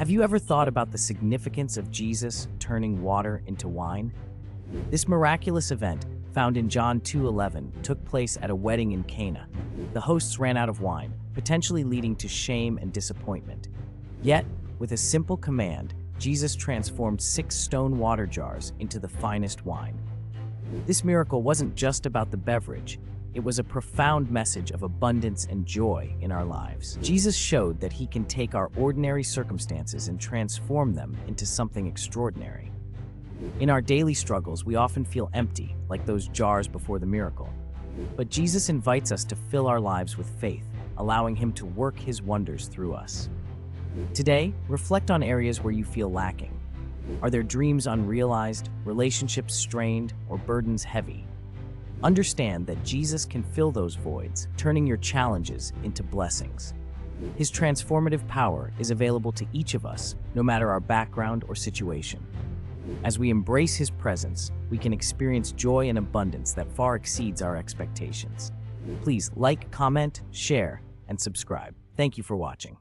Have you ever thought about the significance of Jesus turning water into wine? This miraculous event, found in John 2:11, took place at a wedding in Cana. The hosts ran out of wine, potentially leading to shame and disappointment. Yet, with a simple command, Jesus transformed 6 stone water jars into the finest wine. This miracle wasn't just about the beverage. It was a profound message of abundance and joy in our lives. Jesus showed that he can take our ordinary circumstances and transform them into something extraordinary. In our daily struggles, we often feel empty, like those jars before the miracle. But Jesus invites us to fill our lives with faith, allowing him to work his wonders through us. Today, reflect on areas where you feel lacking. Are there dreams unrealized, relationships strained, or burdens heavy? Understand that Jesus can fill those voids, turning your challenges into blessings. His transformative power is available to each of us, no matter our background or situation. As we embrace his presence, we can experience joy and abundance that far exceeds our expectations. Please like, comment, share, and subscribe. Thank you for watching.